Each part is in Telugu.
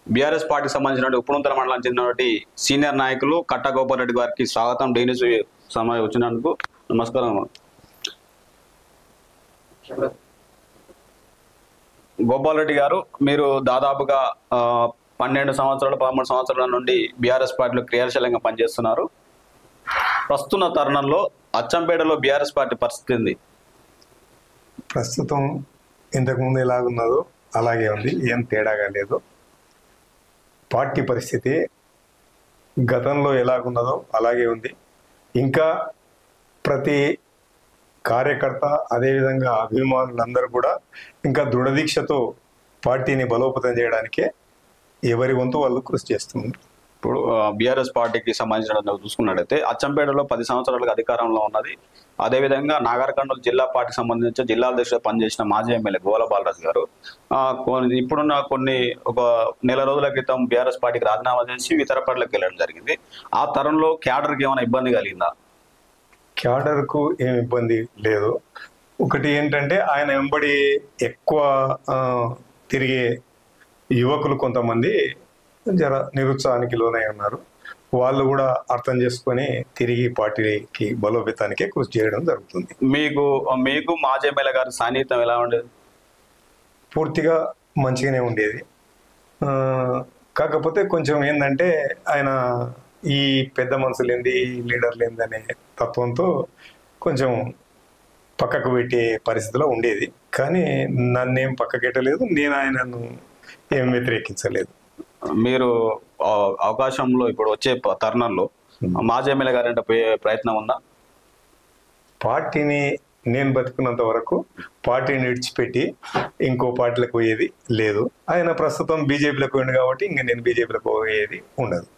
బీఆర్ఎస్ పార్టీకి సంబంధించిన ఉప్పునూతల మండలం చెందినటువంటి సీనియర్ నాయకులు కట్టా గోపాల్ రెడ్డి గారికి స్వాగతం. డైనిస్ సమయం వచ్చినందుకు నమస్కారం. గోపాల్ రెడ్డి గారు, మీరు దాదాపుగా 12 సంవత్సరాలు 13 సంవత్సరాల నుండి బీఆర్ఎస్ పార్టీలో క్రియాశీలంగా పనిచేస్తున్నారు. ప్రస్తుత తరుణంలో అచ్చంపేటలో బీఆర్ఎస్ పార్టీ పరిస్థితి ఉంది. ప్రస్తుతం ఇంతకుముందు ఎలాగున్నదో అలాగే ఉంది, ఏం తేడాగా లేదు. పార్టీ పరిస్థితి గతంలో ఎలాగున్నదో అలాగే ఉంది. ఇంకా ప్రతి కార్యకర్త అదేవిధంగా అభిమానులందరూ కూడా ఇంకా దృఢదీక్షతో పార్టీని బలోపేతం చేయడానికే ఎవరి వంతు వాళ్ళు కృషి చేస్తున్నారు. ఇప్పుడు బీఆర్ఎస్ పార్టీకి సంబంధించిన చూసుకున్నట్టయితే అచ్చంపేటలో 10 సంవత్సరాలుగా అధికారంలో ఉన్నది. అదేవిధంగా నాగర్ కర్నూలు జిల్లా పార్టీకి సంబంధించి జిల్లా అధ్యక్షుడు పనిచేసిన మాజీ ఎమ్మెల్యే గోల బాలరాజు గారు ఇప్పుడున్న ఒక నెల రోజుల క్రితం బీఆర్ఎస్ పార్టీకి రాజీనామా చేసి ఇతర పార్టీలకు వెళ్ళడం జరిగింది. ఆ తరంలో క్యాడర్కి ఏమైనా ఇబ్బంది కలిగిందా? క్యాడర్కు ఏం ఇబ్బంది లేదు. ఒకటి ఏంటంటే ఆయన వెంబడి ఎక్కువ తిరిగే యువకులు కొంతమంది జర నిరుత్సాహానికి లోనై ఉన్నారు. వాళ్ళు కూడా అర్థం చేసుకొని తిరిగి పార్టీకి బలోపేతానికే కృషి చేయడం జరుగుతుంది. మీకు మాజీ ఎమ్మెల్యే గారి సాన్నిహిత్యం ఎలా ఉండేది? పూర్తిగా మంచిగానే ఉండేది. కాకపోతే కొంచెం ఏంటంటే ఆయన ఈ పెద్ద మనుషులేంది లీడర్లేంది అనే తత్వంతో కొంచెం పక్కకు పెట్టే పరిస్థితిలో ఉండేది. కానీ నన్నేం పక్కకెట్టలేదు, నేను ఆయనను ఏం వ్యతిరేకించలేదు. మీరు అవకాశంలో ఇప్పుడు వచ్చే తరుణంలో మాజీ ఎమ్మెల్యే గారి అంటే పోయే ప్రయత్నం ఉందా? పార్టీని నేను బతుకున్నంత వరకు పార్టీని విడిచిపెట్టి ఇంకో పార్టీలకు పోయేది లేదు. ఆయన ప్రస్తుతం బీజేపీలకు పోయింది కాబట్టి ఇంకా నేను బీజేపీలకు పోయేది ఉండదు.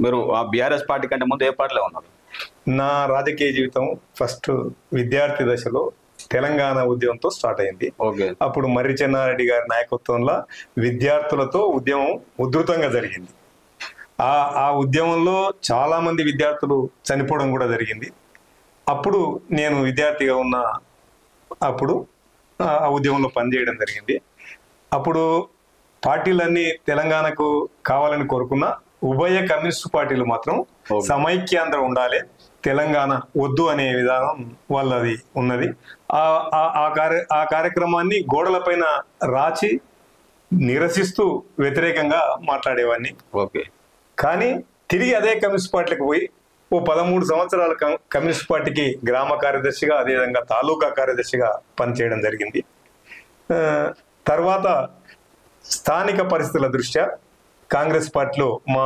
మీరు ఆ బీఆర్ఎస్ పార్టీ కంటే ముందు ఏ పార్టీలో ఉన్నారు? నా రాజకీయ జీవితం ఫస్ట్ విద్యార్థి దశలో తెలంగాణ ఉద్యమంతో స్టార్ట్ అయింది. అప్పుడు మర్రి చెన్నారెడ్డి గారి నాయకత్వంలో విద్యార్థులతో ఉద్యమం ఉధృతంగా జరిగింది. ఆ ఉద్యమంలో చాలా మంది విద్యార్థులు చనిపోవడం కూడా జరిగింది. అప్పుడు నేను విద్యార్థిగా ఉన్న అప్పుడు ఆ ఉద్యమంలో పనిచేయడం జరిగింది. అప్పుడు పార్టీలన్నీ తెలంగాణకు కావాలని కోరుకున్న ఉభయ కమ్యూనిస్టు పార్టీలు మాత్రం సమైక్యాంధ్ర ఉండాలి, తెలంగాణ వద్దు అనే విధానం వాళ్ళది ఉన్నది. ఆ కార్యక్రమాన్ని గోడలపైన రాచి నిరసిస్తూ వ్యతిరేకంగా మాట్లాడేవాడిని. కానీ తిరిగి అదే కమ్యూనిస్ట్ పార్టీలకు పోయి 13 సంవత్సరాల కమ్యూనిస్ట్ పార్టీకి గ్రామ కార్యదర్శిగా అదేవిధంగా తాలూకా కార్యదర్శిగా పనిచేయడం జరిగింది. తర్వాత స్థానిక పరిస్థితుల దృష్ట్యా కాంగ్రెస్ పార్టీలో మా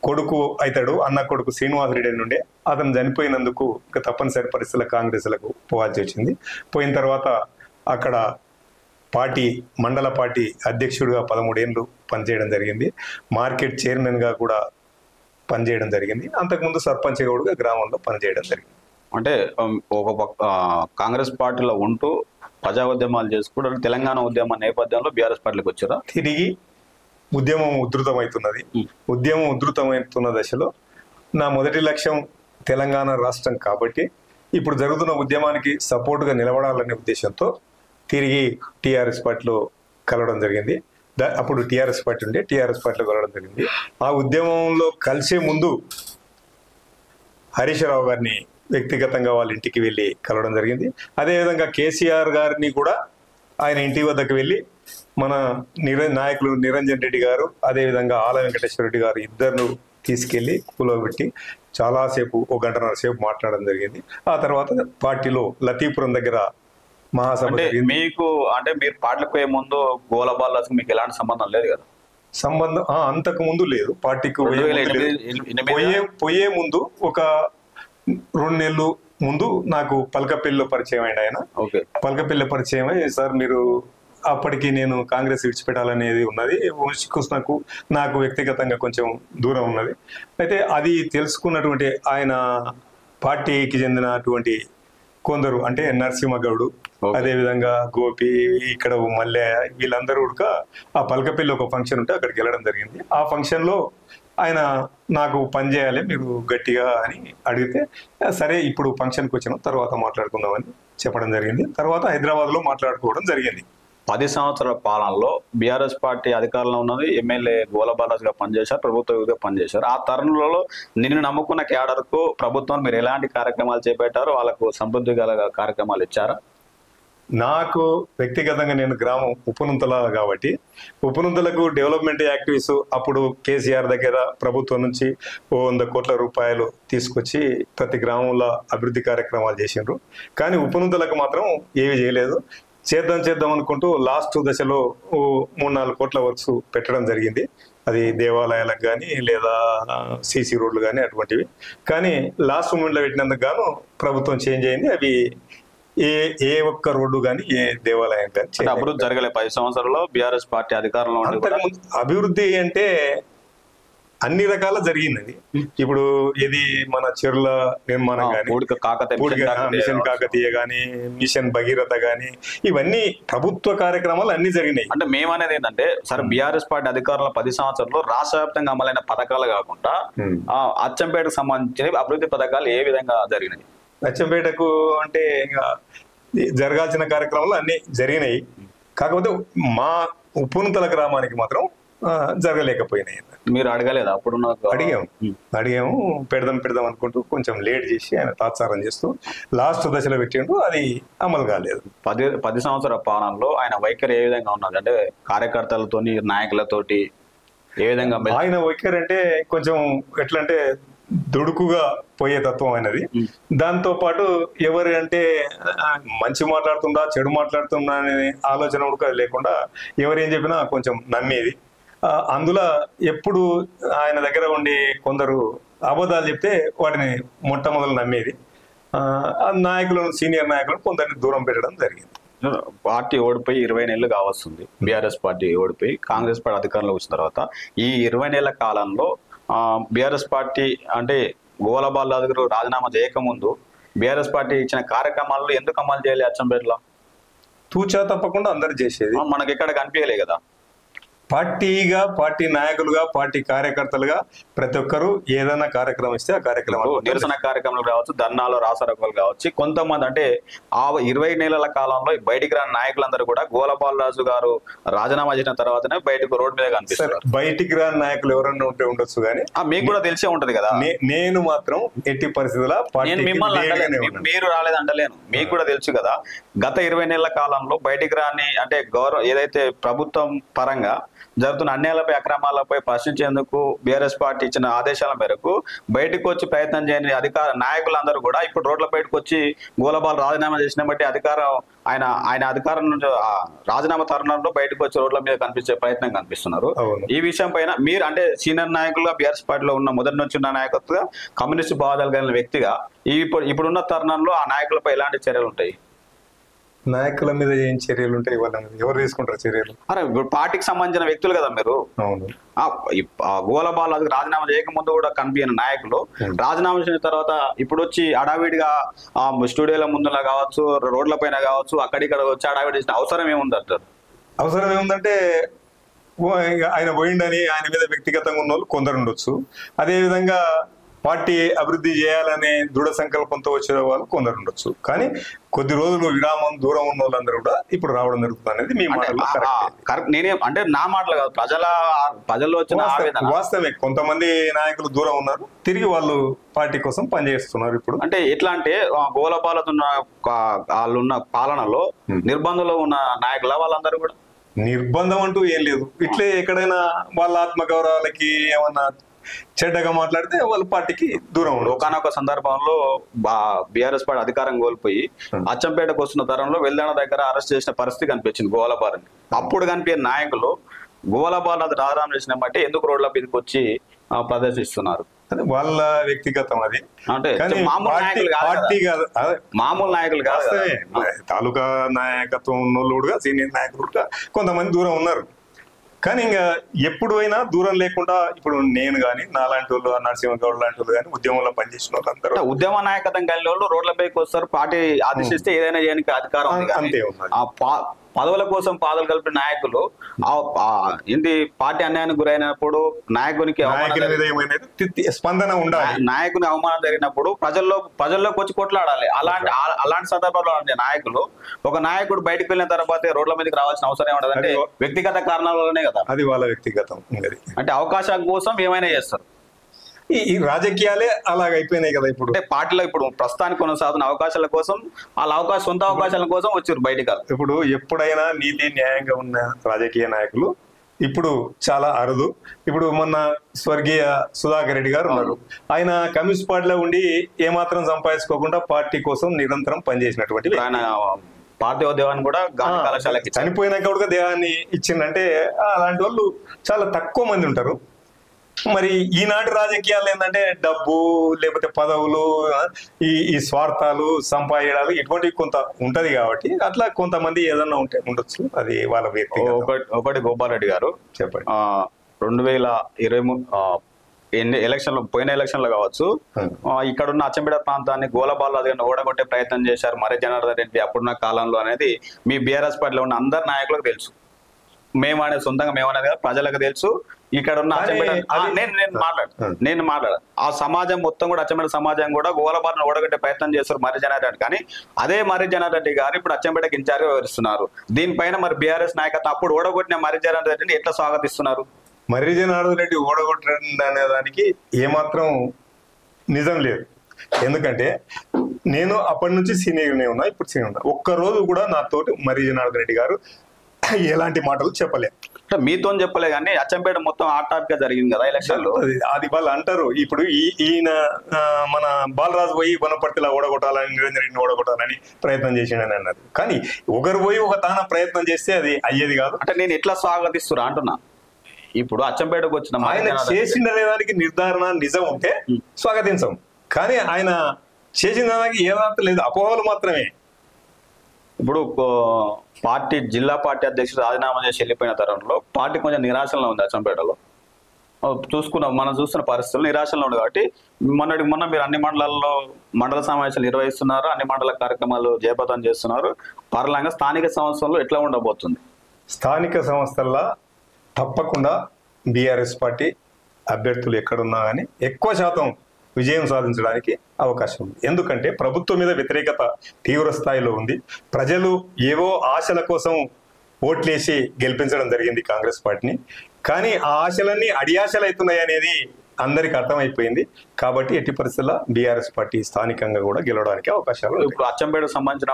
కొడుకు అవుతాడు, అన్న కొడుకు శ్రీనివాసరెడ్డి నుండే, అతను చనిపోయినందుకు ఇంకా తప్పనిసరి పరిస్థితుల కాంగ్రెస్లకు పోవాల్సి వచ్చింది. పోయిన తర్వాత అక్కడ మండల పార్టీ అధ్యక్షుడిగా 13 ఏళ్ళు పనిచేయడం జరిగింది. మార్కెట్ చైర్మన్గా కూడా పనిచేయడం జరిగింది. అంతకుముందు సర్పంచ్ గౌడ్గా గ్రామంలో పనిచేయడం జరిగింది. అంటే కాంగ్రెస్ పార్టీలో ఉంటూ ప్రజా ఉద్యమాలు చేసుకుంటూ తెలంగాణ ఉద్యమ నేపథ్యంలో బీఆర్ఎస్ పార్టీలకు వచ్చారా? తిరిగి ఉద్యమం ఉధృతమవుతున్నది. ఉద్యమం ఉధృతమవుతున్న దశలో నా మొదటి లక్ష్యం తెలంగాణ రాష్ట్రం కాబట్టి ఇప్పుడు జరుగుతున్న ఉద్యమానికి సపోర్టుగా నిలబడాలనే ఉద్దేశంతో తిరిగి టీఆర్ఎస్ పార్టీలో కలవడం జరిగింది. అప్పుడు టీఆర్ఎస్ పార్టీ ఉండే, టీఆర్ఎస్ పార్టీలో కలవడం జరిగింది. ఆ ఉద్యమంలో కలిసే ముందు హరీష్ రావు గారిని వ్యక్తిగతంగా వాళ్ళ ఇంటికి వెళ్ళి కలవడం జరిగింది. అదేవిధంగా కేసీఆర్ గారిని కూడా ఆయన ఇంటి వద్దకు వెళ్ళి మన నాయకులు నిరంజన్ రెడ్డి గారు అదేవిధంగా ఆల వెంకటేశ్వర రెడ్డి గారు ఇద్దరు తీసుకెళ్లి కూలబెట్టి చాలాసేపు 1 గంటన్నర సేపు మాట్లాడడం జరిగింది. ఆ తర్వాత పార్టీలో లతీపురం దగ్గర మహాసభ. మీకు అంటే మీరు పార్టీలకు పోయే ముందు గోల బాలరాజుకు మీకు ఎలాంటి సంబంధం లేదు కదా? సంబంధం అంతకు ముందు లేదు. పార్టీకి పోయే ముందు ఒక 2 నెలలు ముందు నాకు పలకపల్లిలో పరిచయం అయ్యాడు ఆయన. పలకపల్లి పరిచయం అయ్యి, సార్ మీరు అప్పటికి నేను కాంగ్రెస్ విడిచిపెట్టాలనేది ఉన్నది, కృష్ణకు నాకు వ్యక్తిగతంగా కొంచెం దూరం ఉన్నది. అయితే అది తెలుసుకున్నటువంటి ఆయన పార్టీకి చెందినటువంటి కొందరు అంటే నరసింహగౌడు అదేవిధంగా గోపి ఇక్కడ మల్లె వీళ్ళందరూ కూడా ఆ పలకపల్లి ఒక ఫంక్షన్ ఉంటే అక్కడికి వెళ్ళడం జరిగింది. ఆ ఫంక్షన్ లో ఆయన నాకు పని చేయాలి మీరు గట్టిగా అని అడిగితే సరే ఇప్పుడు ఫంక్షన్కి వచ్చిన తర్వాత మాట్లాడుకుందామని చెప్పడం జరిగింది. తర్వాత హైదరాబాద్ లో మాట్లాడుకోవడం జరిగింది. 10 సంవత్సరాల పాలనలో బీఆర్ఎస్ పార్టీ అధికారంలో ఉన్నది, ఎమ్మెల్యే గోలబాలరాజుగా పనిచేశారు, ప్రభుత్వ పనిచేశారు. ఆ తరుణంలో నిన్ను నమ్ముకున్న క్యాడర్కు ప్రభుత్వం మీరు ఎలాంటి కార్యక్రమాలు చేపట్టారు? వాళ్ళకు సమృద్ధి గల కార్యక్రమాలు ఇచ్చారా? నాకు వ్యక్తిగతంగా నేను గ్రామం ఉపనుంతల కాబట్టి ఉపనుంతలకు డెవలప్మెంట్ యాక్టివిటీస్ అప్పుడు కేసీఆర్ దగ్గర ప్రభుత్వం నుంచి 100 కోట్ల రూపాయలు తీసుకొచ్చి ప్రతి గ్రామంలో అభివృద్ధి కార్యక్రమాలు చేసిండ్రు. కానీ ఉపనుంతలకు మాత్రం ఏవి చేయలేదు. చేద్దాం అనుకుంటూ లాస్ట్ దశలో 3-4 కోట్ల వర్క్స్ పెట్టడం జరిగింది. అది దేవాలయాలకు కానీ లేదా సీసీ రోడ్లు కానీ అటువంటివి. కానీ లాస్ట్ మూమెంట్లో పెట్టినందుకు గాను ప్రభుత్వం చేంజ్ అయింది. అవి ఏ ఒక్క రోడ్డు కానీ ఏ దేవాలయం కానీ అభివృద్ధి జరగలే 10 సంవత్సరాల్లో బీఆర్ఎస్ పార్టీ అధికారంలో. అభివృద్ధి అంటే అన్ని రకాల జరిగింది. ఇప్పుడు ఇది మన చెరువుల నిర్మాణం కానీ, మిషన్ కాకతీయ కానీ, మిషన్ భగీరథ కానీ, ఇవన్నీ ప్రభుత్వ కార్యక్రమాలు అన్ని జరిగినాయి. అంటే మేమనేది ఏంటంటే సరే బీఆర్ఎస్ పార్టీ అధికారంలో 10 సంవత్సరాల్లో రాష్ట్ర వ్యాప్తంగా అమలైన పథకాలు కాకుండా అచ్చంపేటకు సంబంధించిన అభివృద్ధి పథకాలు ఏ విధంగా జరిగినాయి? అచ్చంపేటకు అంటే జరగాల్సిన కార్యక్రమాలు అన్ని జరిగినాయి. కాకపోతే మా ఉప్పునుతల గ్రామానికి మాత్రం జరగలేకపోయినాయి. మీరు అడగలేదా? అప్పుడు అడిగాము పెడదాం అనుకుంటూ కొంచెం లేట్ చేసి ఆయన తాత్సారం చేస్తూ లాస్ట్ దశలో పెట్టిండు. అది అమలు కాలేదు. 10 సంవత్సరాల పాలనలో ఆయన వైఖరి ఏ విధంగా ఉన్నది? అంటే కార్యకర్తలతోని నాయకులతోటి ఏ విధంగా? ఆయన వైఖరి అంటే కొంచెం ఎట్లా అంటే దుడుకుగా పోయే తత్వం అయినది. దాంతో పాటు ఎవరు అంటే మంచి మాట్లాడుతుందా చెడు మాట్లాడుతుందా అనే ఆలోచన కూడా లేకుండా ఎవరేం చెప్పినా కొంచెం నమ్మేది. అందులో ఎప్పుడు ఆయన దగ్గర ఉండి కొందరు అబద్ధాలు చెప్తే వాటిని మొట్టమొదలు నమ్మేది. నాయకులను సీనియర్ నాయకులను కొందరిని దూరం పెట్టడం జరిగింది. పార్టీ ఓడిపోయి 20 నెలలు కావస్తుంది. బీఆర్ఎస్ పార్టీ ఓడిపోయి కాంగ్రెస్ పార్టీ అధికారంలో వచ్చిన తర్వాత ఈ 20 నెలల కాలంలో బీఆర్ఎస్ పార్టీ అంటే గోలబాలరాజు గారు రాజీనామా చేయకముందు బీఆర్ఎస్ పార్టీ ఇచ్చిన కార్యక్రమాల్లో ఎందుకు అమలు చేయాలి? అచ్చంపేటలో తూచా తప్పకుండా అందరు చేసేది. మనకి ఎక్కడ కనిపించలే కదా. పార్టీగా, పార్టీ నాయకులుగా, పార్టీ కార్యకర్తలుగా ప్రతి ఒక్కరు ఏదైనా కార్యక్రమం ఇస్తే ఆ కార్యక్రమాలు, నిరసన కార్యక్రమాలు కావచ్చు, ధర్నాలు, రాసరకాలు కావచ్చు, కొంతమంది అంటే ఆ 20 నెలల కాలంలో బయటికి రాని నాయకులందరూ కూడా గోలబాలరాజు గారు రాజీనామా చేసిన తర్వాతనే బయటకు రోడ్డు మీద కనిపిస్తారు. బయటికి రాని నాయకులు ఎవరన్నా ఉంటే ఉండొచ్చు కానీ మీకు కూడా తెలిసే ఉంటది కదా. నేను మాత్రం ఎట్టి పరిస్థితుల్లో మీరు రాలేదంటలేను, మీకు కూడా తెలుసు కదా. గత 20 నెలల కాలంలో బయటికి రాని అంటే ఏదైతే ప్రభుత్వం పరంగా జరుగుతున్న అన్యాయాలపై అక్రమాలపై ప్రశ్నించేందుకు బీఆర్ఎస్ పార్టీ ఇచ్చిన ఆదేశాల మేరకు బయటకు వచ్చి ప్రయత్నం చేయని అధికార నాయకులందరూ కూడా ఇప్పుడు రోడ్ల బయటకు వచ్చి గోలబాల్ రాజీనామా చేసిన బట్టి ఆయన అధికారం నుంచి రాజీనామా తరుణంలో బయటకు వచ్చి రోడ్ల మీద కనిపించే ప్రయత్నం కనిపిస్తున్నారు. ఈ విషయం పైన మీరు అంటే సీనియర్ నాయకులుగా బీఆర్ఎస్ పార్టీలో ఉన్న మొదటి నుంచి ఉన్న నాయకత్వంగా కమ్యూనిస్టు భావాలు కలిగిన వ్యక్తిగా ఇప్పుడున్న తరుణంలో ఆ నాయకులపై ఎలాంటి చర్యలు ఉంటాయి? నాయకుల మీద ఏం చర్యలు ఉంటాయి? ఎవరు తీసుకుంటారు చర్యలు? అరే పార్టీకి సంబంధించిన వ్యక్తులు కదా మీరు. గోలబాల్ రాజీనామా చేయకముందు కూడా కనిపించిన నాయకులు రాజీనామా చేసిన తర్వాత ఇప్పుడు వచ్చి అడావిడిగా స్టూడియోల ముందులా కావచ్చు, రోడ్ల పైన కావచ్చు, అక్కడిక్కడ వచ్చి అడావిడి చేసిన అవసరం ఏముంది అంటారు? అవసరం ఏముందంటే ఆయన పోయిండని ఆయన మీద వ్యక్తిగతంగా ఉన్న వాళ్ళు కొందరు ఉండొచ్చు. అదేవిధంగా పార్టీ అభివృద్ధి చేయాలనే దృఢ సంకల్పంతో వచ్చే వాళ్ళు కొందరు ఉండొచ్చు. కానీ కొద్ది రోజులు విరామం దూరం ఉన్న వాళ్ళందరూ కూడా ఇప్పుడు రావడం జరుగుతుంది అనేది మీ మాటలో కరెక్ట్. నేనేం అంటే నా మాటలు కాదు, ప్రజల్లో వచ్చిన వాస్తవమే. కొంతమంది నాయకులు దూరం ఉన్నారు, తిరిగి వాళ్ళు పార్టీ కోసం పనిచేస్తున్నారు. ఇప్పుడు అంటే ఎట్లా అంటే గోలపాలతున్న వాళ్ళున్న పాలనలో నిర్బంధంలో ఉన్న నాయకుల వాళ్ళందరూ కూడా నిర్బంధం అంటూ ఏం లేదు. ఇట్లే ఎక్కడైనా వాళ్ళ ఆత్మగౌరవాలకి ఏమన్నా చెడ్డగా మాట్లాడితే వాళ్ళ పార్టీకి దూరం ఉండదు. ఒకనొక సందర్భంలో బీఆర్ఎస్ పార్టీ అధికారం కోల్పోయి అచ్చంపేటకు వస్తున్న తరంలో వెల్దాన దగ్గర అరెస్ట్ చేసిన పరిస్థితి కనిపించింది గోలబాలని. అప్పుడు కనిపించిన నాయకులు గోలబాల్ రాజీనామా చేసిన బట్టి ఎందుకు రోడ్ల మీదకి వచ్చి ప్రదర్శిస్తున్నారు? వాళ్ళ వ్యక్తిగతం అది. అంటే మామూలు నాయకులు కాదు, తాలూకా నాయకత్వం ఉన్నోళ్ళు సీనియర్ నాయకులు కొంతమంది దూరం ఉన్నారు. కానీ ఇంకా ఎప్పుడు అయినా దూరం లేకుండా ఇప్పుడు నేను కానీ నాలాంటి వాళ్ళు, నరసింహగౌడ్ లాంటి వాళ్ళు కానీ ఉద్యమంలో పనిచేసిన వాళ్ళు అందరూ ఉద్యమ నాయకత్వం కలిగిన వాళ్ళు రోడ్లపైకి వస్తారు. పార్టీ ఆదేశిస్తే ఏదైనా చేయడానికి అధికారం ఉంది. అంతే పదవుల కోసం పాదలు కలిపిన నాయకులు ఏంటి పార్టీ అన్యాయానికి గురైనప్పుడు నాయకునికి స్పందన ఉండాలి, నాయకుని అవమానం జరిగినప్పుడు ప్రజల్లోకి వచ్చి కొట్లాడాలి. అలాంటి సందర్భంలో నాయకులు ఒక నాయకుడు బయటకు వెళ్ళిన తర్వాత రోడ్ల మీదకి రావాల్సిన అవసరం ఏముండదంటే వ్యక్తిగత కారణాల వల్లనే కదా. అది వాళ్ళ వ్యక్తిగతం. అంటే అవకాశం కోసం ఏమైనా చేస్తారు. ఈ రాజకీయాలే అలాగ అయిపోయినాయి కదా. ఇప్పుడు అంటే పార్టీలో ఇప్పుడు ప్రస్తుతానికి కొనసాగుతున్న అవకాశాల కోసం వాళ్ళ సొంత అవకాశాల కోసం వచ్చారు బయటికి. ఇప్పుడు ఎప్పుడైనా నీతి న్యాయంగా ఉన్న రాజకీయ నాయకులు ఇప్పుడు చాలా అరుదు. ఇప్పుడు మొన్న స్వర్గీయ సుధాకర్ రెడ్డి గారు ఉన్నారు. ఆయన కమ్యూనిస్ట్ పార్టీలో ఉండి ఏమాత్రం సంపాదించుకోకుండా పార్టీ కోసం నిరంతరం పనిచేసినటువంటి ఆయన పార్థివ దేవాన్ని కూడా గాంధీ కళాశాలకి చనిపోయినాక కూడా దేహాన్ని ఇచ్చిందంటే అలాంటి వాళ్ళు చాలా తక్కువ మంది ఉంటారు. మరి ఈనాటి రాజకీయాలు ఏంటంటే డబ్బు లేకపోతే పదవులు, ఈ స్వార్థాలు, సంపాదనలు ఇటువంటివి కొంత ఉంటది కాబట్టి అట్లా కొంతమంది ఏదన్నా ఉంటే ఉండొచ్చు. అది వాళ్ళ వ్యక్తి. ఒకటి గోపాలరెడ్డి గారు చెప్పండి, 2023 ఎలక్షన్లో పోయిన ఎలక్షన్లో కావచ్చు, ఇక్కడున్న అచ్చంపేట ప్రాంతాన్ని గోలబాలు ఓడగొట్టే ప్రయత్నం చేశారు మర్రి జనార్దన్ రెడ్డి అప్పుడున్న కాలంలో అనేది మీ బీఆర్ఎస్ పార్టీలో ఉన్న అందరు నాయకులకు తెలుసు. మేము అనేది సొంతంగా మేమనేది ప్రజలకు తెలుసు. ఇక్కడ ఉన్న నేను మాట్లాడ ఆ సమాజం మొత్తం కూడా అచ్చంపేట సమాజం కూడా గోలబాలను ఓడగొట్టే ప్రయత్నం చేస్తారు మర్రి జనార్దన్ రెడ్డి. కానీ అదే మర్రి జనార్దన్ రెడ్డి గారు ఇప్పుడు అచ్చంపేటకి ఇన్ఛార్జ్ వివరిస్తున్నారు. దీనిపైన మరి బీఆర్ఎస్ నాయకత్వం అప్పుడు ఓడగొట్టిన మర్రి జనార్దన్ రెడ్డిని ఎట్లా స్వాగతిస్తున్నారు? మర్రి జనార్దన్ రెడ్డి ఓడగొట్టండి అనే దానికి ఏమాత్రం నిజం లేదు. ఎందుకంటే నేను అప్పటి నుంచి సీనియర్నే ఉన్నా, ఇప్పుడు సీనియర్ ఉన్నా. ఒక్కరోజు కూడా నాతోటి మర్రి జనార్దన్ రెడ్డి గారు ఎలాంటి మాటలు చెప్పలే. మీతో చెప్పలే కానీ అచ్చంపేట మొత్తం ఆటాప్ గా జరిగింది కదా ఎలక్షన్ లో. అది వాళ్ళు అంటారు. ఇప్పుడు ఈయన మన బాలరాజు పోయి వనపర్తిలా ఓడగొట్టాలని, నిరంజన్ రెడ్డిని ఓడగొట్టాలని ప్రయత్నం చేసిండని అన్నారు. కానీ ఒకరు పోయి ఒక తాన ప్రయత్నం చేస్తే అది అయ్యేది కాదు. అంటే నేను ఎట్లా స్వాగతిస్తున్నా అంటున్నా. ఇప్పుడు అచ్చంపేటకు వచ్చిన ఆయన చేసిండనే దానికి నిర్ధారణ నిజం ఉంటే స్వాగతించం. కానీ ఆయన చేసిన దానికి ఏమాత్రం లేదు, అపోహలు మాత్రమే. ఇప్పుడు జిల్లా పార్టీ అధ్యక్షుడు రాజీనామా చేసి వెళ్ళిపోయిన తరంలో పార్టీ కొంచెం నిరాశలో ఉంది. అచ్చంపేటలో మనం చూస్తున్న పరిస్థితులు నిరాశలో ఉంది. కాబట్టి మొన్న మీరు అన్ని మండలాల్లో మండల సమావేశాలు నిర్వహిస్తున్నారు, అన్ని మండల కార్యక్రమాలు జయప్రదం చేస్తున్నారు. పర్లంగా స్థానిక సంస్థల్లో ఎట్లా ఉండబోతుంది? స్థానిక సంస్థల్లో తప్పకుండా బీఆర్ఎస్ పార్టీ అభ్యర్థులు ఎక్కడున్నా కానీ ఎక్కువ శాతం విజయం సాధించడానికి అవకాశం ఉంది. ఎందుకంటే ప్రభుత్వం మీద వ్యతిరేకత తీవ్ర స్థాయిలో ఉంది. ప్రజలు ఏవో ఆశల కోసం ఓట్లేసి గెలిపించడం జరిగింది కాంగ్రెస్ పార్టీని. కానీ ఆ ఆశలన్నీ అడియాశలు అవుతున్నాయి అనేది అందరికి అర్థమైపోయింది. కాబట్టి ఎట్టి పరిస్థితుల్లో బీఆర్ఎస్ పార్టీ స్థానికంగా కూడా గెలవడానికి అవకాశాలు. ఇప్పుడు అచ్చంపేట సంబంధించిన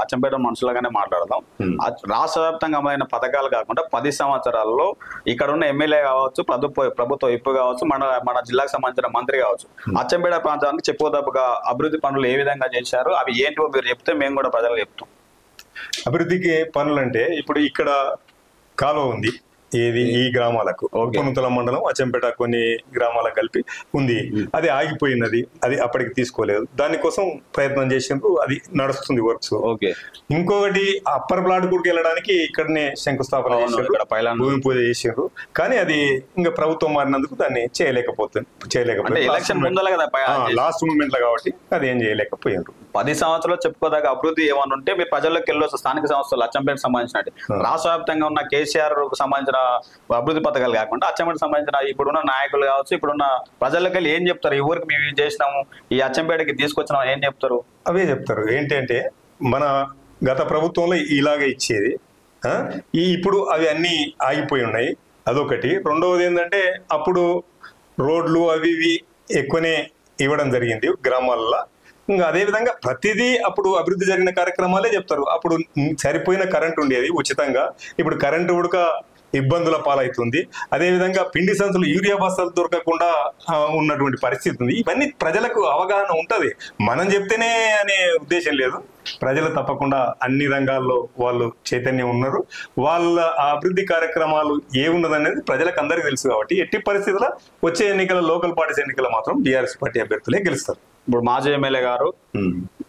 అచ్చంపేట మనుషులుగానే మాట్లాడదాం. రాష్ట్ర వ్యాప్తంగా అమలైన పథకాలు కాకుండా 10 సంవత్సరాల్లో ఇక్కడ ఉన్న ఎమ్మెల్యే కావచ్చు, ప్రభుత్వ విప్ కావచ్చు, మన జిల్లాకు సంబంధించిన మంత్రి కావచ్చు, అచ్చంపేట ప్రాంతానికి చెప్పుకోదగ్గ అభివృద్ధి పనులు ఏ విధంగా చేశారు, అవి ఏంటో మీరు చెప్తే మేము కూడా ప్రజలకు చెప్తాం. అభివృద్ధికి పనులు అంటే ఇప్పుడు ఇక్కడ కాలువ ఉంది, ఏది ఈ గ్రామాలకు పునుతల మండలం అచ్చంపేట కొన్ని గ్రామాలకు కలిపి ఉంది. అది ఆగిపోయినది, అది అప్పటికి తీసుకోలేదు. దానికోసం ప్రయత్నం చేసిండ్రు, అది నడుస్తుంది వర్క్స్. ఇంకొకటి అప్పర్ ప్లాట్ కూడా వెళ్ళడానికి ఇక్కడనే శంకుస్థాపన చేసిండ్రు, భూమి పూజ చేసిండ్రు. కానీ అది ఇంకా ప్రభుత్వం మారినందుకు దాన్ని చేయలేకపోయింది. లాస్ట్ మూమెంట్ లో కాబట్టి అది ఏం చేయలేకపోయిండ్రు. 10 సంవత్సరాలు చెప్పుకోదాకా అభివృద్ధి ఏమన్నా ఉంటే మీరు ప్రజల్లోకి వెళ్ళొచ్చు. స్థానిక సంస్థలు అచ్చంపేట సంబంధించినట్టు రాష్ట్ర వ్యాప్తంగా ఉన్న కేసీఆర్ సంబంధించిన అభివృద్ధి పథకాలు కాకుండా అచ్చంపేట సంబంధించిన ఇప్పుడున్న నాయకులు కావచ్చు, ఇప్పుడున్న ప్రజలకు వెళ్ళి ఏం చెప్తారు? ఈ ఊరికి మేము చేసినాము, ఈ అచ్చంపేటకి తీసుకొచ్చినాము, ఏం చెప్తారు? అవే చెప్తారు. ఏంటంటే మన గత ప్రభుత్వంలో ఇలాగే ఇచ్చేది, ఇప్పుడు అవి అన్ని ఆగిపోయి ఉన్నాయి. అదొకటి. రెండవది ఏంటంటే అప్పుడు రోడ్లు అవి ఇవి ఎక్కువనే ఇవ్వడం జరిగింది గ్రామాలలో. ఇంకా అదేవిధంగా ప్రతిదీ అప్పుడు అభివృద్ధి జరిగిన కార్యక్రమాలే చెప్తారు. అప్పుడు సరిపోయిన కరెంట్ ఉండేది ఉచితంగా, ఇప్పుడు కరెంటు ఉడక ఇబ్బందుల పాలవుతుంది. అదేవిధంగా పిండి సంచులు, యూరియా బస్తాలు దొరకకుండా ఉన్నటువంటి పరిస్థితి ఉంది. ఇవన్నీ ప్రజలకు అవగాహన ఉంటది, మనం చెప్తేనే అనే ఉద్దేశం లేదు. ప్రజలు తప్పకుండా అన్ని రంగాల్లో వాళ్ళు చైతన్యం ఉన్నారు. వాళ్ళ అభివృద్ధి కార్యక్రమాలు ఏమున్నదనేది ప్రజలకు అందరికీ తెలుసు. కాబట్టి ఎట్టి పరిస్థితుల్లో వచ్చే ఎన్నికల లోకల్ పార్టీస్ ఎన్నికల మాత్రం బీఆర్ఎస్ పార్టీ అభ్యర్థులే గెలుస్తారు. ఇప్పుడు మాజీ ఎమ్మెల్యే గారు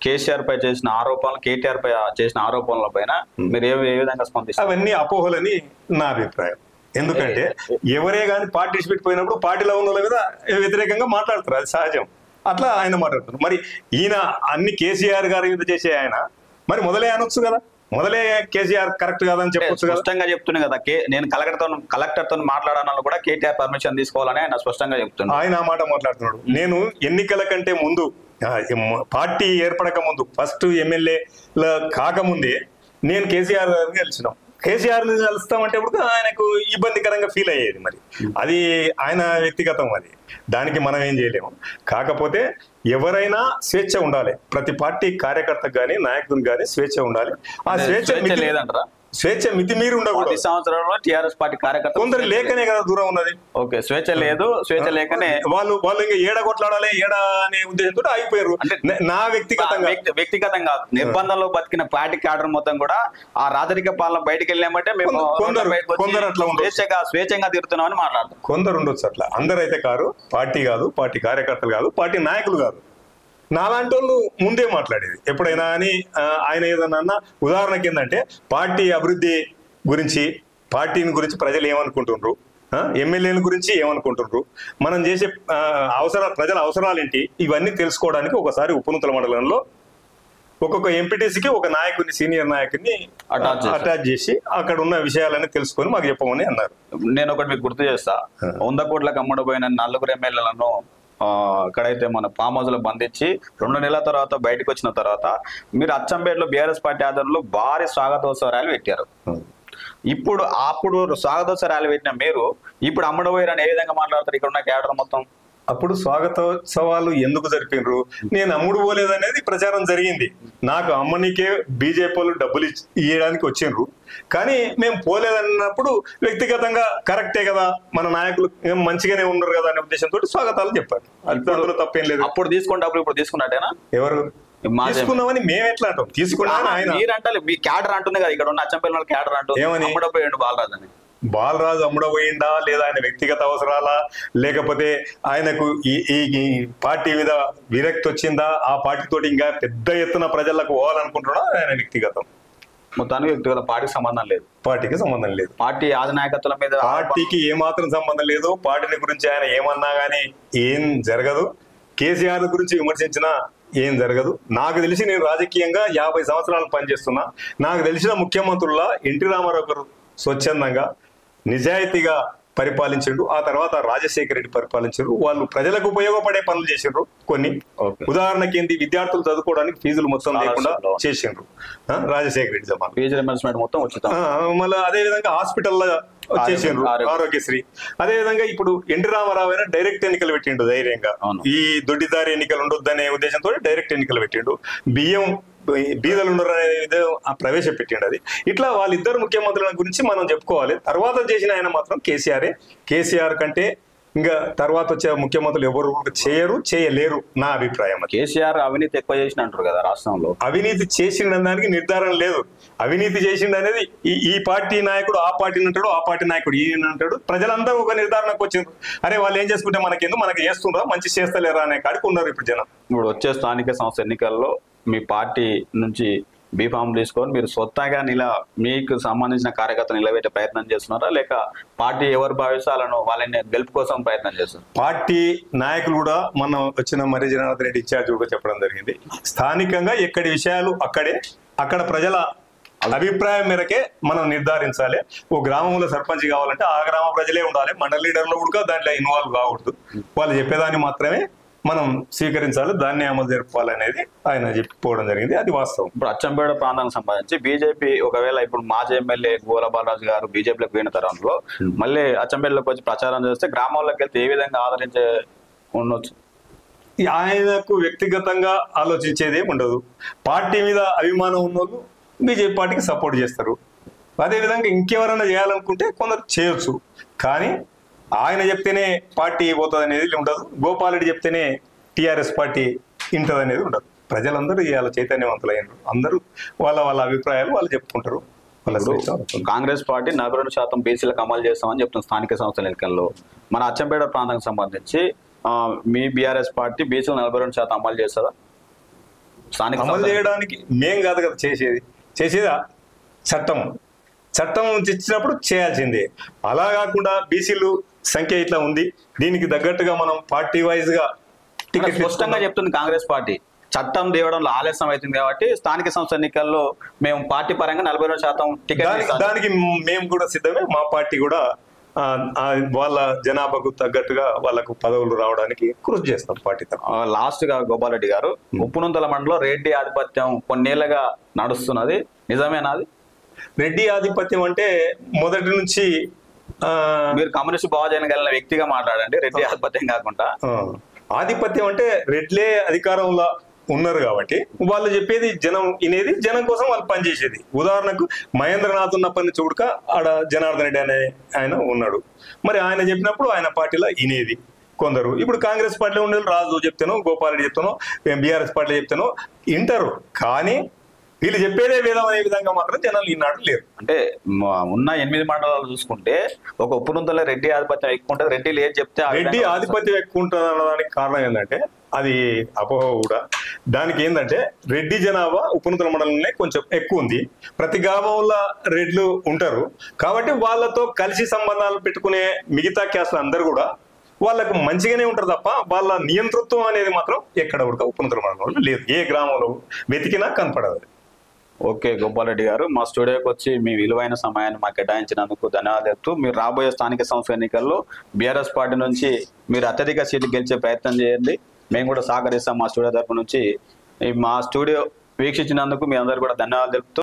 కేసీఆర్ పై చేసిన ఆరోపణలు, కేటీఆర్ పై చేసిన ఆరోపణల పైన మీరు ఏ విధంగా స్పందిస్తారు? అవన్నీ అపోహలని నా అభిప్రాయం. ఎందుకంటే ఎవరే కానీ పార్టిసిపేట్ పోయినప్పుడు పార్టీలో ఉన్న వాళ్ళ మీద వ్యతిరేకంగా మాట్లాడతారు, అది సహజం. అట్లా ఆయన మాట్లాడుతున్నారు. మరి ఈయన అన్ని కేసీఆర్ గారి మీద చేసే ఆయన మరి మొదలే అనొచ్చు కదా. మొదలే కేసీఆర్ కరెక్ట్ కాదని చెప్పొచ్చు కదా. స్పష్టంగా చెప్తున్నా కదా, నేను కలెక్టర్ తో మాట్లాడాలని కూడా కేటీఆర్ పర్మిషన్ తీసుకోవాలని ఆయన స్పష్టంగా చెప్తున్నా. ఆయన ఆ మాట మాట్లాడుతున్నాడు. నేను ఎన్నికల కంటే ముందు, పార్టీ ఏర్పడక ముందు, ఫస్ట్ ఎమ్మెల్యేల కాకముందే నేను కేసీఆర్ గారిని కలిసినాం. కేసీఆర్ ని కలుస్తామంటే ఇప్పుడు ఆయనకు ఇబ్బందికరంగా ఫీల్ అయ్యేది. మరి అది ఆయన వ్యక్తిగతం, అది దానికి మనం ఏం చేయలేము. కాకపోతే ఎవరైనా స్వేచ్ఛ ఉండాలి, ప్రతి పార్టీ కార్యకర్తకు కానీ నాయకునికి కానీ స్వేచ్ఛ ఉండాలి. ఆ స్వేచ్ఛ లేదంటారా? స్వేచ్ఛ మితిమీరి ఉండకూడదు. 10 సంవత్సరాల్లో టీఆర్ఎస్ పార్టీ కార్యకర్తలు కొందరు లేకనే కదా దూరం ఉన్నది. ఓకే, స్వేచ్ఛ లేదు, స్వేచ్ఛ లేకనే వాళ్ళు ఇంకా ఏడ కొట్లాడాలి ఏడ అనే ఉద్దేశంతో అయిపోయారు. నా వ్యక్తిగతంగా నిర్బంధంలో బతికిన పార్టీ క్యాడర్ మొత్తం కూడా ఆ రాజరిక పాలన బయటకు వెళ్ళామంటే మేము కొందరు అట్లా స్వేచ్ఛంగా తిరుగుతున్నామని మాట్లాడుతాం. కొందరు ఉండొచ్చు అట్లా, అందరూ అయితే కారు. పార్టీ కాదు, పార్టీ కార్యకర్తలు కాదు, పార్టీ నాయకులు కాదు. నాలాంటి వాళ్ళు ముందే మాట్లాడేది ఎప్పుడైనా అని ఆయన ఏదన్నా ఉదాహరణకి ఏంటంటే పార్టీ అభివృద్ధి గురించి, పార్టీని గురించి ప్రజలు ఏమనుకుంటున్నారు, ఎమ్మెల్యేల గురించి ఏమనుకుంటున్నారు, మనం చేసే ప్రజల అవసరాలు ఏంటి, ఇవన్నీ తెలుసుకోవడానికి ఒకసారి ఉప్పునూతల మండలంలో ఒక్కొక్క ఎంపీటీసీకి ఒక నాయకుడిని, సీనియర్ నాయకుడిని అటాచ్ చేసి అక్కడ ఉన్న విషయాలన్నీ తెలుసుకొని మాకు చెప్పమని అన్నారు. నేను ఒకటి మీకు గుర్తు చేస్తా, 100 కోట్లకు అమ్ముడుపోయిన 4 ఎమ్మెల్యేలను ఇక్కడైతే మన ఫామ్ హౌస్ లో బంధించి 2 నెలల తర్వాత బయటకు వచ్చిన తర్వాత మీరు అచ్చంపేటలో బీఆర్ఎస్ పార్టీ ఆధ్వర్యంలో భారీ స్వాగతోత్సవ ర్యాలీ పెట్టారు. అప్పుడు స్వాగతోత్సవ ర్యాలీ పెట్టిన మీరు ఇప్పుడు అమ్ముడుపోయారని ఏ విధంగా మాట్లాడతారు ఇక్కడ ఉన్న క్యాడర్ మొత్తం? అప్పుడు స్వాగతోత్సవాలు ఎందుకు జరిపినరు? నేను అమ్ముడు పోలేదనేది ప్రచారం జరిగింది. నాకు అమ్మనికే బీజేపీ వాళ్ళు డబ్బులు ఇవ్వడానికి వచ్చిండ్రు, కానీ మేము పోలేదన్నప్పుడు వ్యక్తిగతంగా కరెక్టే కదా, మన నాయకులు మంచిగానే ఉన్నారు కదా అనే ఉద్దేశంతో స్వాగతాలు చెప్పారు. అందులో తప్పేం లేదు. అప్పుడు తీసుకున్న డబ్బులు ఇప్పుడు తీసుకున్నట్టేనా? ఎవరు తీసుకున్నామని మేము ఎట్లా అంటాం? తీసుకున్నా ఆయన మీరంటే మీ క్యాడర్ అంటుంది కదా, ఇక్కడ ఉన్న అచ్చంపల్లి క్యాడర్ అంటుంది అమ్ముడుపోయాడు బాలరాజు అని. బాలరాజు అమ్ముడపోయిందా లేదా ఆయన వ్యక్తిగత అవసరాలా, లేకపోతే ఆయనకు ఈ పార్టీ మీద విరక్తి వచ్చిందా, ఆ పార్టీతోటి ఇంకా పెద్ద ఎత్తున ప్రజలకు పోవాలనుకుంటున్నా, ఆయన వ్యక్తిగతం. మొత్తానికి వ్యక్తిగత పార్టీకి సంబంధం లేదు. పార్టీకి సంబంధం లేదు. పార్టీ అధినాయకత్వం మీద పార్టీకి ఏమాత్రం సంబంధం లేదు. పార్టీని గురించి ఆయన ఏమన్నా గానీ ఏం జరగదు. కేసీఆర్ గురించి విమర్శించినా ఏం జరగదు. నాకు తెలిసి నేను రాజకీయంగా 50 సంవత్సరాలు పనిచేస్తున్నా. నాకు తెలిసిన ముఖ్యమంత్రుల ఎన్టీ రామారావు గారు స్వచ్ఛందంగా నిజాయితీగా పరిపాలించారు. ఆ తర్వాత రాజశేఖర రెడ్డి పరిపాలించారు. వాళ్ళు ప్రజలకు ఉపయోగపడే పనులు చేసిండ్రు కొన్ని. ఉదాహరణకి ఏంటి, విద్యార్థులు చదువుకోవడానికి ఫీజులు మొత్తం లేకుండా చేసిండ్రు రాజశేఖర రెడ్డి జమాన్. ఫీజు రియంబర్స్మెంట్ మొత్తం ఉచితం. మళ్ళీ అదే విధంగా హాస్పిటల్లో చేసిండ్రు ఆరోగ్యశ్రీ. అదే విధంగా ఇప్పుడు ఎన్టీ రామారావు అయినా డైరెక్ట్ ఎన్నికలు పెట్టిండు ధైర్యంగా. ఈ దొడ్డిదారి ఎన్నికలు ఉండొద్దనే ఉద్దేశంతో డైరెక్ట్ ఎన్నికలు పెట్టిండు. బియ్యం బీదలు ఉండరు అనేది ప్రవేశపెట్టిండు. అది ఇట్లా వాళ్ళిద్దరు ముఖ్యమంత్రుల గురించి మనం చెప్పుకోవాలి. తర్వాత చేసిన ఆయన మాత్రం కేసీఆర్ కంటే ఇంకా తర్వాత వచ్చే ముఖ్యమంత్రులు ఎవరు చేయలేరు నా అభిప్రాయం. కేసీఆర్ అవినీతి ఎక్కువ చేసిన అంటారు కదా రాష్ట్రంలో. అవినీతి చేసిన దానికి నిర్ధారణ లేదు. అవినీతి చేసిండు అనేది ఈ పార్టీ నాయకుడు ఆ పార్టీని అంటాడు, ఆ పార్టీ నాయకుడు ఈయన అంటాడు. ప్రజలందరూ ఒక నిర్ధారణకు వచ్చిండ్రు. అరే వాళ్ళు ఏం చేసుకుంటే మనకెందుకు, మనకి చేస్తుండ్రా, మంచి చేస్తలేరా అనే కాడికి ఉన్నారు ఇప్పుడు జనం. ఇప్పుడు వచ్చే స్థానిక సంస్థ ఎన్నికల్లో మీ పార్టీ నుంచి బీఫామ్ తీసుకొని మీరు స్వతహాగా మీకు సంబంధించిన కార్యకర్తలు నిలబెట్టే ప్రయత్నం చేస్తున్నారా, లేక పార్టీ ఎవరు భావిస్తాలను వాళ్ళని గెలుపు కోసం ప్రయత్నం చేస్తున్నారు? పార్టీ నాయకులు కూడా మనం వచ్చిన మర్రి జనార్దన్ రెడ్డి ఇన్ఛార్జ్ కూడా చెప్పడం జరిగింది. స్థానికంగా ఎక్కడి విషయాలు అక్కడ ప్రజల అభిప్రాయం మేరకే మనం నిర్ధారించాలి. ఓ గ్రామంలో సర్పంచ్ కావాలంటే ఆ గ్రామ ప్రజలే ఉండాలి, మండల లీడర్లు కూడా దాంట్లో ఇన్వాల్వ్ కాకూడదు. వాళ్ళు చెప్పేదాన్ని మాత్రమే మనం స్వీకరించాలి, దాన్ని అమలు జరుపుకోవాలనేది ఆయన చెప్పిపోవడం జరిగింది. అది వాస్తవం. ఇప్పుడు అచ్చంపేట ప్రాంతానికి సంబంధించి బీజేపీ ఒకవేళ ఇప్పుడు మాజీ ఎమ్మెల్యే గోల బాలరాజు గారు బీజేపీలోకి పోయిన తరంలో మళ్ళీ అచ్చంపేటలోకి వచ్చి ప్రచారం చేస్తే గ్రామాల్లోకి వెళ్తే ఏ విధంగా ఆదరించే ఉండొచ్చు? ఆయనకు వ్యక్తిగతంగా ఆలోచించేదే ఉండదు. పార్టీ మీద అభిమానం ఉన్నోళ్ళు బీజేపీ పార్టీకి సపోర్ట్ చేస్తారు. అదేవిధంగా ఇంకెవరైనా చేయాలనుకుంటే కొందరు చేయొచ్చు, కానీ ఆయన చెప్తేనే పార్టీ పోతుంది అనేది ఉండదు. గోపాలరెడ్డి చెప్తేనే టీఆర్ఎస్ పార్టీ ఇంటది అనేది ఉండదు. ప్రజలందరూ ఇవాళ చైతన్యవంతులైనరు. అందరూ వాళ్ళ అభిప్రాయాలు వాళ్ళు చెప్పుకుంటారు. కాంగ్రెస్ పార్టీ 42% బీసీలకు అమలు చేస్తామని చెప్తున్న స్థానిక సంస్థల ఎన్నికల్లో మన అచ్చంపేట ప్రాంతానికి సంబంధించి మీ బీఆర్ఎస్ పార్టీ బీసీలు 42% అమలు చేస్తుందా? స్థానిక అమలు చేయడానికి మేం కాదు కదా చేసేదా చట్టం ఇచ్చినప్పుడు చేయాల్సిందే. అలా కాకుండా బీసీలు సంఖ్య ఇట్లా ఉంది, దీనికి తగ్గట్టుగా మనం పార్టీ వైజ్ గా టికెట్ స్పష్టంగా చెప్తుంది కాంగ్రెస్ పార్టీ చట్టం తేవడంలో ఆలస్యం అవుతుంది కాబట్టి స్థానిక సంస్థ ఎన్నికల్లో మేము పార్టీ పరంగా 42% టికెట్ దానికి మేము కూడా సిద్ధమే. మా పార్టీ కూడా వాళ్ళ జనాభాకు తగ్గట్టుగా వాళ్ళకు పదవులు రావడానికి కృషి చేస్తాం పార్టీతో. లాస్ట్ గా గోపాల్ రెడ్డి గారు, ఉప్పునుంతల మండలంలో రెడ్డి ఆధిపత్యం కొన్నేళ్లుగా నడుస్తున్నది, నిజమేనా? అది రెడ్డి ఆధిపత్యం అంటే మొదటి నుంచి మీరు కమ్యూనిస్ట్ భావజన కలిగిన వ్యక్తిగా మాట్లాడండి. రెడ్డి ఆధిపత్యం కాకుండా ఆధిపత్యం అంటే రెడ్లే అధికారంలో ఉన్నారు కాబట్టి వాళ్ళు చెప్పేది జనం వినేది, జనం కోసం వాళ్ళు పనిచేసేది. ఉదాహరణకు మహేంద్రనాథ్ ఉన్నప్పటి నుంచి చూడక ఆడ జనార్దన్ రెడ్డి అనే ఆయన ఉన్నాడు. మరి ఆయన చెప్పినప్పుడు ఆయన పార్టీలో వినేది కొందరు. ఇప్పుడు కాంగ్రెస్ పార్టీలో ఉండేది రాజు చెప్తాను, గోపాల్ రెడ్డి చెప్తాను, బీఆర్ఎస్ పార్టీలో చెప్తాను వింటారు. కానీ వీళ్ళు చెప్పేదే వేదం అనే విధంగా మాత్రం జనాలు ఈనాడు లేరు. అంటే ఉన్న 8 మండలాలు చూసుకుంటే ఒక ఉప్పునుంతల రెడ్డి ఆధిపత్యం ఎక్కువ ఉంటుంది. రెడ్డిలు ఏది చెప్తే రెడ్డి ఆధిపత్యం ఎక్కువ ఉంటుంది అనడానికి కారణం ఏంటంటే అది అపోహ కూడా. దానికి ఏంటంటే రెడ్డి జనాభా ఉప్పునుంతల మండలంలో కొంచెం ఎక్కువ ఉంది. ప్రతి గ్రామంలో రెడ్లు ఉంటారు కాబట్టి వాళ్ళతో కలిసి సంబంధాలు పెట్టుకునే మిగతా క్యాస్ట్లు అందరూ కూడా వాళ్ళకు మంచిగానే ఉంటారు తప్ప వాళ్ళ నియంతృత్వం అనేది మాత్రం ఎక్కడ కూడా ఉప్పునుంతల మండలంలో లేదు. ఏ గ్రామంలో వెతికినా కనపడదు. ఓకే గోపాల్ రెడ్డి గారు, మా స్టూడియోకి వచ్చి మీ విలువైన సమయాన్ని మాకు కేటాయించినందుకు ధన్యవాదాలు. మీరు రాబోయే స్థానిక సంస్థ ఎన్నికల్లో బీఆర్ఎస్ పార్టీ నుంచి మీరు అత్యధిక సీట్లు గెలిచే ప్రయత్నం చేయండి. మేము కూడా సహకరిస్తాం మా స్టూడియో తరపు నుంచి. మా స్టూడియో వీక్షించినందుకు మీ అందరూ కూడా ధన్యవాదాలు తెలుపుతూ